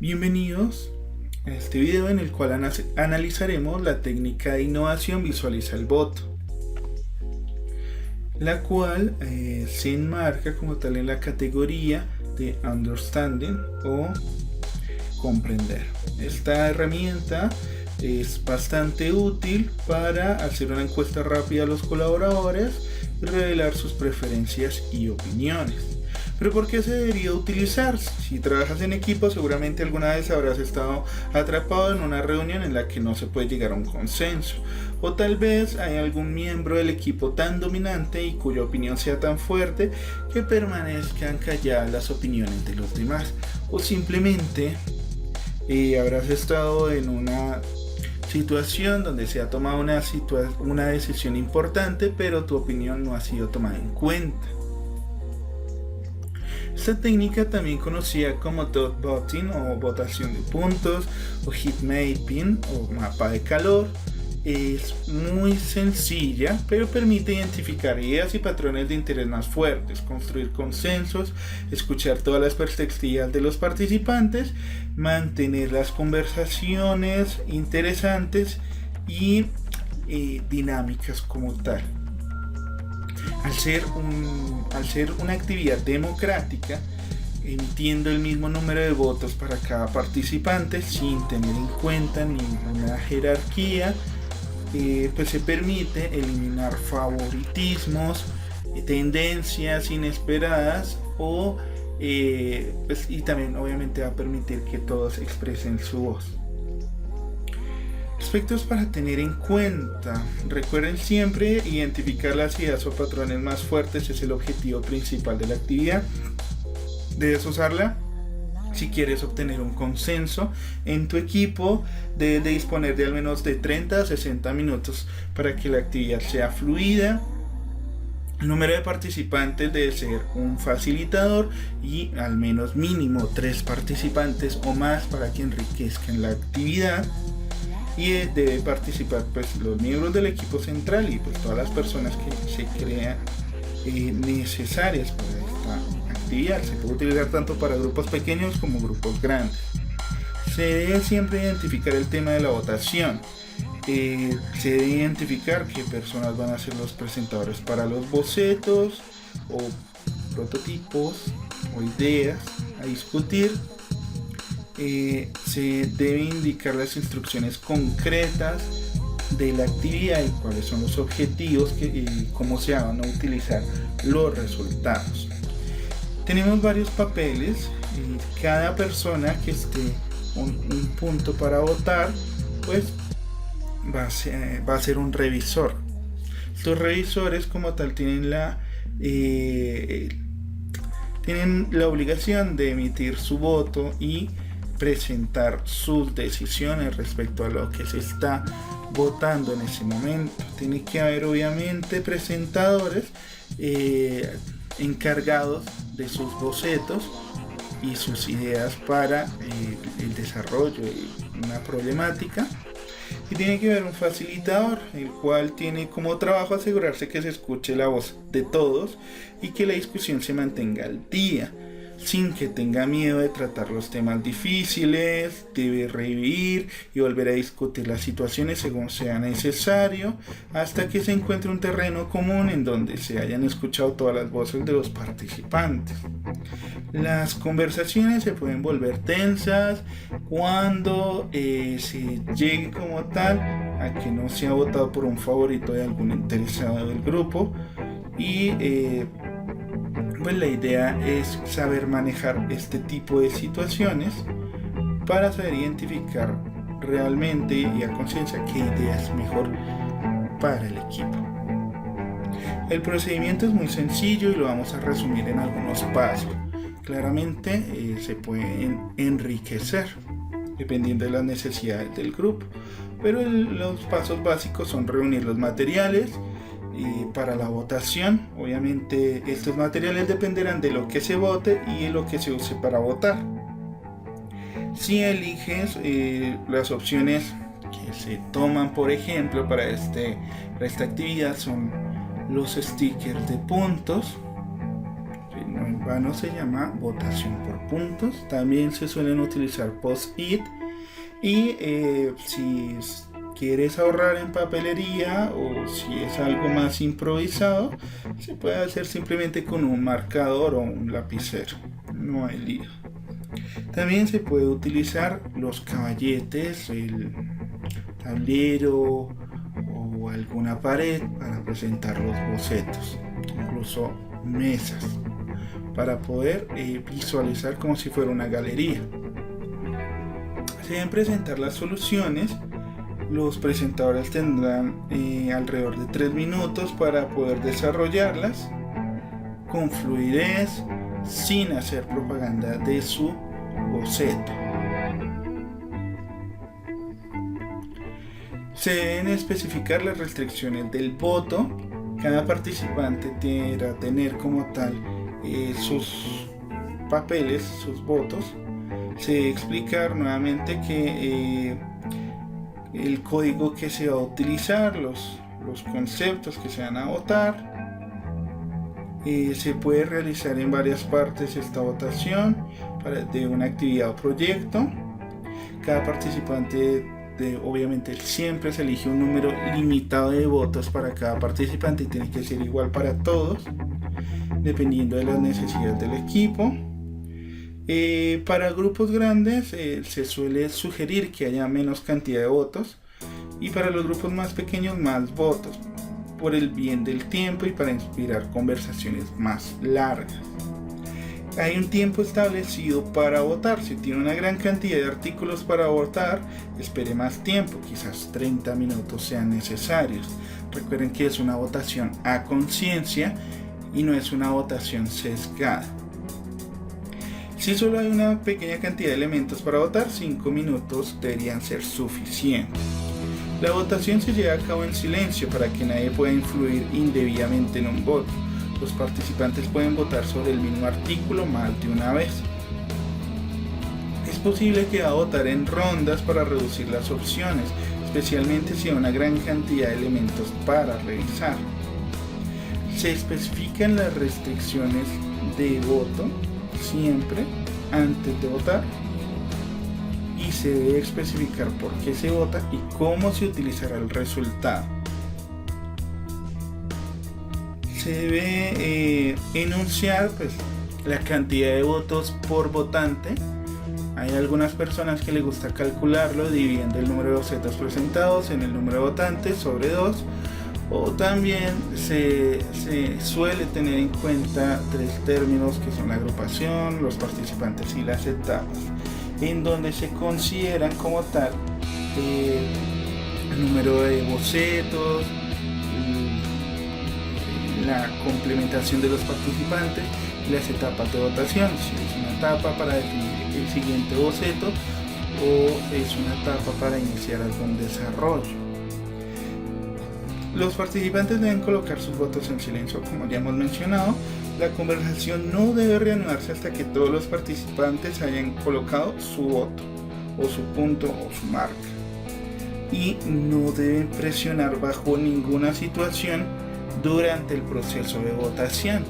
Bienvenidos a este video en el cual analizaremos la técnica de innovación Visualiza el voto, la cual se enmarca como tal en la categoría de Understanding o comprender. Esta herramienta es bastante útil para hacer una encuesta rápida a los colaboradores y revelar sus preferencias y opiniones. ¿Pero por qué se debería utilizar? Si trabajas en equipo, seguramente alguna vez habrás estado atrapado en una reunión en la que no se puede llegar a un consenso. O tal vez hay algún miembro del equipo tan dominante y cuya opinión sea tan fuerte que permanezcan calladas las opiniones de los demás. O simplemente habrás estado en una situación donde se ha tomado una decisión importante, pero tu opinión no ha sido tomada en cuenta. Esta técnica, también conocida como dot voting o votación de puntos o heat mapping o mapa de calor, es muy sencilla, pero permite identificar ideas y patrones de interés más fuertes, construir consensos, escuchar todas las perspectivas de los participantes, mantener las conversaciones interesantes y dinámicas como tal. Al ser una actividad democrática, emitiendo el mismo número de votos para cada participante sin tener en cuenta ninguna jerarquía, pues se permite eliminar favoritismos, tendencias inesperadas y también obviamente va a permitir que todos expresen su voz. Aspectos para tener en cuenta. Recuerden siempre identificar las ideas o patrones más fuertes es el objetivo principal de la actividad. Debes usarla si quieres obtener un consenso en tu equipo. Debes de disponer de al menos de 30 a 60 minutos para que la actividad sea fluida. El número de participantes debe ser un facilitador y al menos mínimo 3 participantes o más para que enriquezcan la actividad. Y debe participar pues los miembros del equipo central y pues todas las personas que se crean necesarias para esta actividad. Se puede utilizar tanto para grupos pequeños como grupos grandes. Se debe siempre identificar el tema de la votación. Se debe identificar qué personas van a ser los presentadores para los bocetos o prototipos o ideas a discutir. Se debe indicar las instrucciones concretas de la actividad y cuáles son los objetivos y cómo se van a utilizar los resultados. Tenemos varios papeles y cada persona que esté un punto para votar pues va a ser un revisor. Estos revisores como tal tienen la obligación de emitir su voto y presentar sus decisiones respecto a lo que se está votando en ese momento. Tiene que haber obviamente presentadores encargados de sus bocetos y sus ideas para el desarrollo de una problemática, y tiene que haber un facilitador, el cual tiene como trabajo asegurarse que se escuche la voz de todos y que la discusión se mantenga al día, sin que tenga miedo de tratar los temas difíciles. Debe revivir y volver a discutir las situaciones según sea necesario, hasta que se encuentre un terreno común en donde se hayan escuchado todas las voces de los participantes. Las conversaciones se pueden volver tensas cuando se llegue como tal a que no se ha votado por un favorito de algún interesado del grupo, y pues la idea es saber manejar este tipo de situaciones para saber identificar realmente y a conciencia qué idea es mejor para el equipo. El procedimiento es muy sencillo y lo vamos a resumir en algunos pasos. Claramente se pueden enriquecer dependiendo de las necesidades del grupo, pero los pasos básicos son reunir los materiales para la votación. Obviamente estos materiales dependerán de lo que se vote y de lo que se use para votar. Si eliges las opciones que se toman, por ejemplo, para esta actividad son los stickers de puntos. No vano se llama votación por puntos. También se suelen utilizar post-it, y si quieres ahorrar en papelería o si es algo más improvisado, se puede hacer simplemente con un marcador o un lapicero, no hay lío. También se puede utilizar los caballetes, el tablero o alguna pared para presentar los bocetos, incluso mesas, para poder visualizar como si fuera una galería. Se deben presentar las soluciones. Los presentadores tendrán alrededor de 3 minutos para poder desarrollarlas con fluidez, sin hacer propaganda de su boceto. Se deben especificar las restricciones del voto. Cada participante deberá tener como tal sus papeles, sus votos. Se debe explicar nuevamente que el código que se va a utilizar, los conceptos que se van a votar. Se puede realizar en varias partes esta votación de una actividad o proyecto. Cada participante obviamente siempre se elige un número limitado de votos para cada participante y tiene que ser igual para todos, dependiendo de las necesidades del equipo. Para grupos grandes se suele sugerir que haya menos cantidad de votos, y para los grupos más pequeños más votos, por el bien del tiempo y para inspirar conversaciones más largas. Hay un tiempo establecido para votar. Si tiene una gran cantidad de artículos para votar, espere más tiempo, quizás 30 minutos sean necesarios. Recuerden que es una votación a conciencia y no es una votación sesgada. Si solo hay una pequeña cantidad de elementos para votar, 5 minutos deberían ser suficientes. La votación se lleva a cabo en silencio para que nadie pueda influir indebidamente en un voto. Los participantes pueden votar sobre el mismo artículo más de una vez. Es posible que va a votar en rondas para reducir las opciones, especialmente si hay una gran cantidad de elementos para revisar. Se especifican las restricciones de voto siempre antes de votar, y se debe especificar por qué se vota y cómo se utilizará el resultado. Se debe enunciar la cantidad de votos por votante. Hay algunas personas que les gusta calcularlo dividiendo el número de bocetos presentados en el número de votantes sobre 2, o también se suele tener en cuenta 3 términos que son la agrupación, los participantes y las etapas, en donde se consideran como tal el número de bocetos, la complementación de los participantes y las etapas de votación, si es una etapa para definir el siguiente boceto o es una etapa para iniciar algún desarrollo. Los participantes deben colocar sus votos en silencio, como ya hemos mencionado. La conversación no debe reanudarse hasta que todos los participantes hayan colocado su voto, o su punto, o su marca. Y no deben presionar bajo ninguna situación durante el proceso de votación.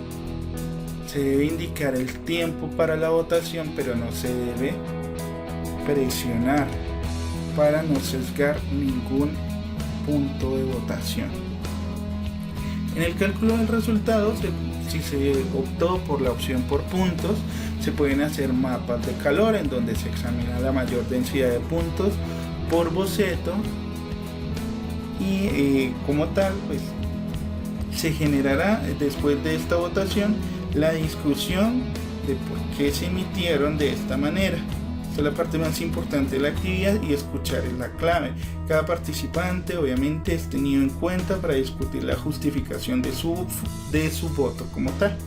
Se debe indicar el tiempo para la votación, pero no se debe presionar para no sesgar ningún punto de votación. En el cálculo del resultado, si se optó por la opción por puntos, se pueden hacer mapas de calor en donde se examina la mayor densidad de puntos por boceto, y como tal se generará después de esta votación la discusión de por qué se emitieron de esta manera. Esta es la parte más importante de la actividad, y escuchar es la clave. Cada participante obviamente es tenido en cuenta para discutir la justificación de su voto como tal.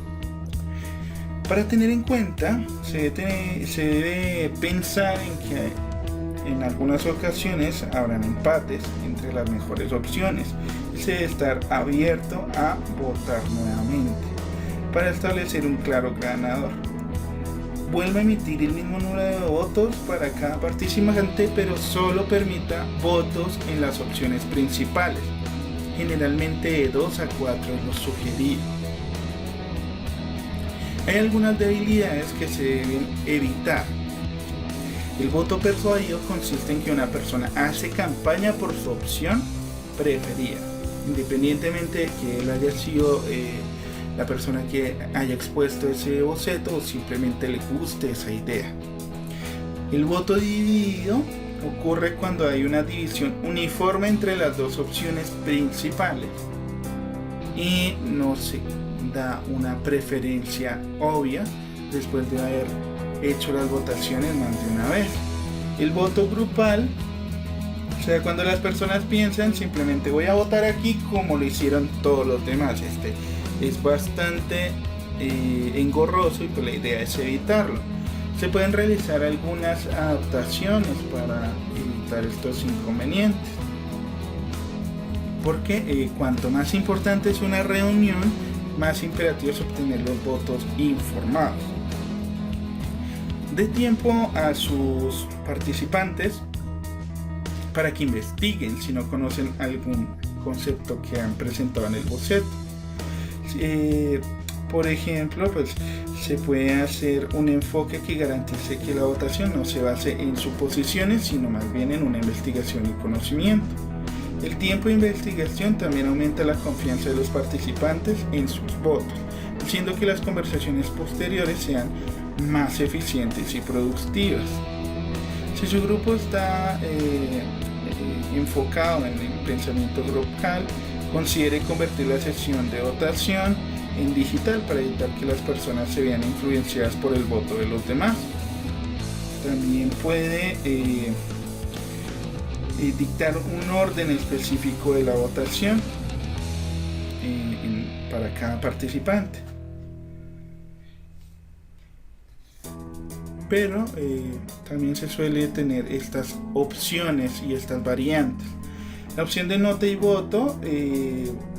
Para tener en cuenta, se debe pensar en que en algunas ocasiones habrán empates entre las mejores opciones, y se debe estar abierto a votar nuevamente para establecer un claro ganador. Vuelva a emitir el mismo número de votos para cada participante, pero solo permita votos en las opciones principales. Generalmente de 2 a 4 es lo sugerido. Hay algunas debilidades que se deben evitar. El voto persuadido consiste en que una persona hace campaña por su opción preferida, independientemente de que él haya sido la persona que haya expuesto ese boceto o simplemente le guste esa idea. El voto dividido ocurre cuando hay una división uniforme entre las dos opciones principales y no se da una preferencia obvia después de haber hecho las votaciones más de una vez. El voto grupal, o sea, cuando las personas piensan simplemente voy a votar aquí como lo hicieron todos los demás. Es bastante engorroso y pues la idea es evitarlo. Se pueden realizar algunas adaptaciones para evitar estos inconvenientes, porque cuanto más importante es una reunión, más imperativo es obtener los votos informados. Dé tiempo a sus participantes para que investiguen si no conocen algún concepto que han presentado en el boceto. Por ejemplo, pues se puede hacer un enfoque que garantice que la votación no se base en suposiciones, sino más bien en una investigación y conocimiento. El tiempo de investigación también aumenta la confianza de los participantes en sus votos, haciendo que las conversaciones posteriores sean más eficientes y productivas. Si su grupo está enfocado en el pensamiento grupal, considere convertir la sesión de votación en digital para evitar que las personas se vean influenciadas por el voto de los demás. También puede dictar un orden específico de la votación para cada participante. Pero también se suele tener estas opciones y estas variantes. La opción de nota y voto,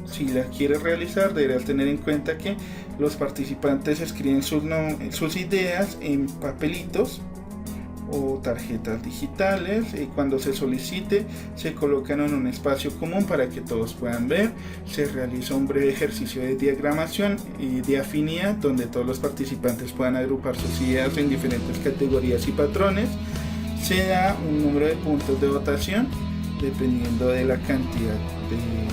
si la quieres realizar, deberás tener en cuenta que los participantes escriben sus ideas en papelitos o tarjetas digitales. Cuando se solicite, se colocan en un espacio común para que todos puedan ver. Se realiza un breve ejercicio de diagramación y de afinidad donde todos los participantes puedan agrupar sus ideas en diferentes categorías y patrones. Se da un número de puntos de votación dependiendo de la cantidad de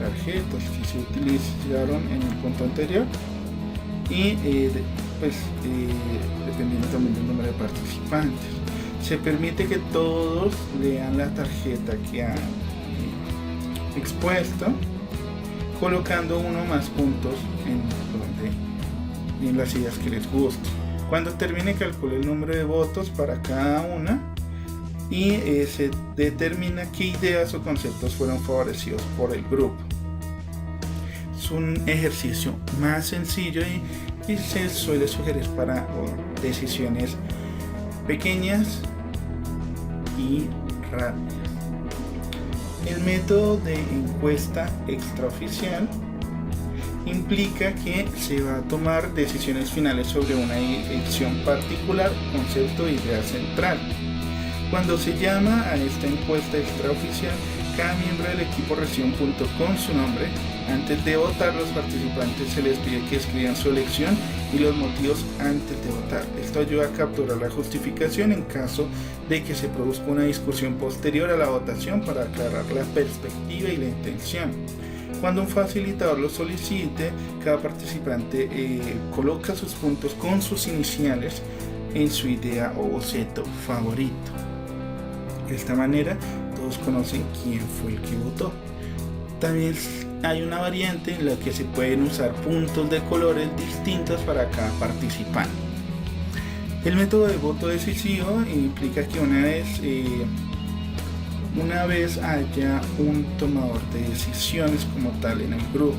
tarjetas que se utilizaron en el punto anterior y dependiendo también del número de participantes. Se permite que todos lean la tarjeta que han expuesto, colocando uno más puntos en las ideas que les guste. Cuando termine, calcule el número de votos para cada una y se determina qué ideas o conceptos fueron favorecidos por el grupo. Es un ejercicio más sencillo y se suele sugerir para decisiones pequeñas y rápidas. El método de encuesta extraoficial implica que se va a tomar decisiones finales sobre una dirección particular, concepto e idea central. Cuando se llama a esta encuesta extraoficial, cada miembro del equipo recibe un punto con su nombre. Antes de votar, los participantes se les pide que escriban su elección y los motivos antes de votar. Esto ayuda a capturar la justificación en caso de que se produzca una discusión posterior a la votación para aclarar la perspectiva y la intención. Cuando un facilitador lo solicite, cada participante coloca sus puntos con sus iniciales en su idea o boceto favorito. De esta manera, todos conocen quién fue el que votó. También hay una variante en la que se pueden usar puntos de colores distintos para cada participante. El método de voto decisivo implica que una vez haya un tomador de decisiones como tal en el grupo,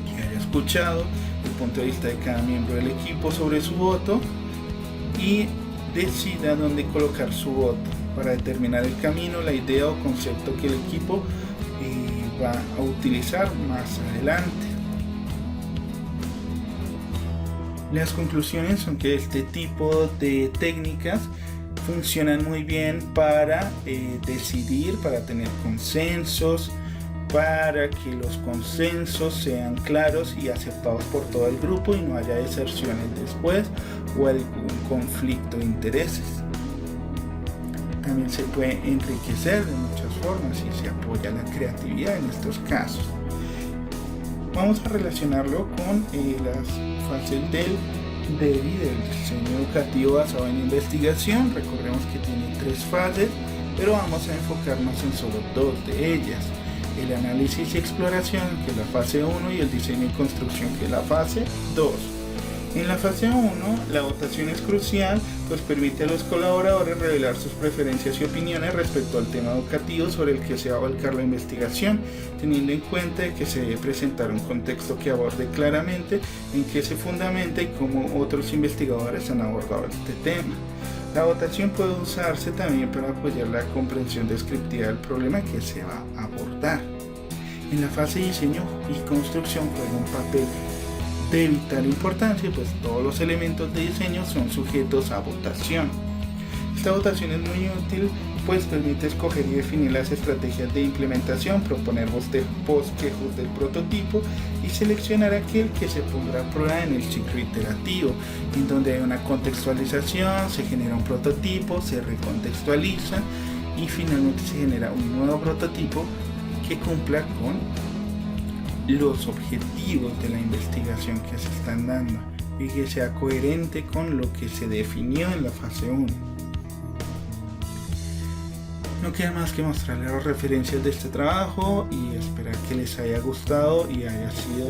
que haya escuchado el punto de vista de cada miembro del equipo sobre su voto y decida dónde colocar su voto para determinar el camino, la idea o concepto que el equipo va a utilizar más adelante. Las conclusiones son que este tipo de técnicas funcionan muy bien para decidir, para tener consensos, para que los consensos sean claros y aceptados por todo el grupo y no haya deserciones después o algún conflicto de intereses. También se puede enriquecer de muchas formas y se apoya la creatividad en estos casos. Vamos a relacionarlo con las fases del DEDI, del diseño educativo basado en investigación. Recordemos que tiene 3 fases, pero vamos a enfocarnos en solo 2 de ellas: el análisis y exploración, que es la fase 1, y el diseño y construcción, que es la fase 2. En la fase 1, la votación es crucial, pues permite a los colaboradores revelar sus preferencias y opiniones respecto al tema educativo sobre el que se va a volcar la investigación, teniendo en cuenta que se debe presentar un contexto que aborde claramente en qué se fundamenta y cómo otros investigadores han abordado este tema. La votación puede usarse también para apoyar la comprensión descriptiva del problema que se va a abordar. En la fase de diseño y construcción juega un papel de vital importancia, pues todos los elementos de diseño son sujetos a votación. Esta votación es muy útil, pues permite escoger y definir las estrategias de implementación, proponer bosquejos del prototipo y seleccionar aquel que se pondrá a prueba en el ciclo iterativo, en donde hay una contextualización, se genera un prototipo, se recontextualiza y finalmente se genera un nuevo prototipo que cumpla con los objetivos de la investigación que se están dando y que sea coherente con lo que se definió en la fase 1. No queda más que mostrarles las referencias de este trabajo y esperar que les haya gustado y haya sido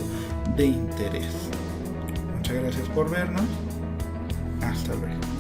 de interés. Muchas gracias por vernos. Hasta luego.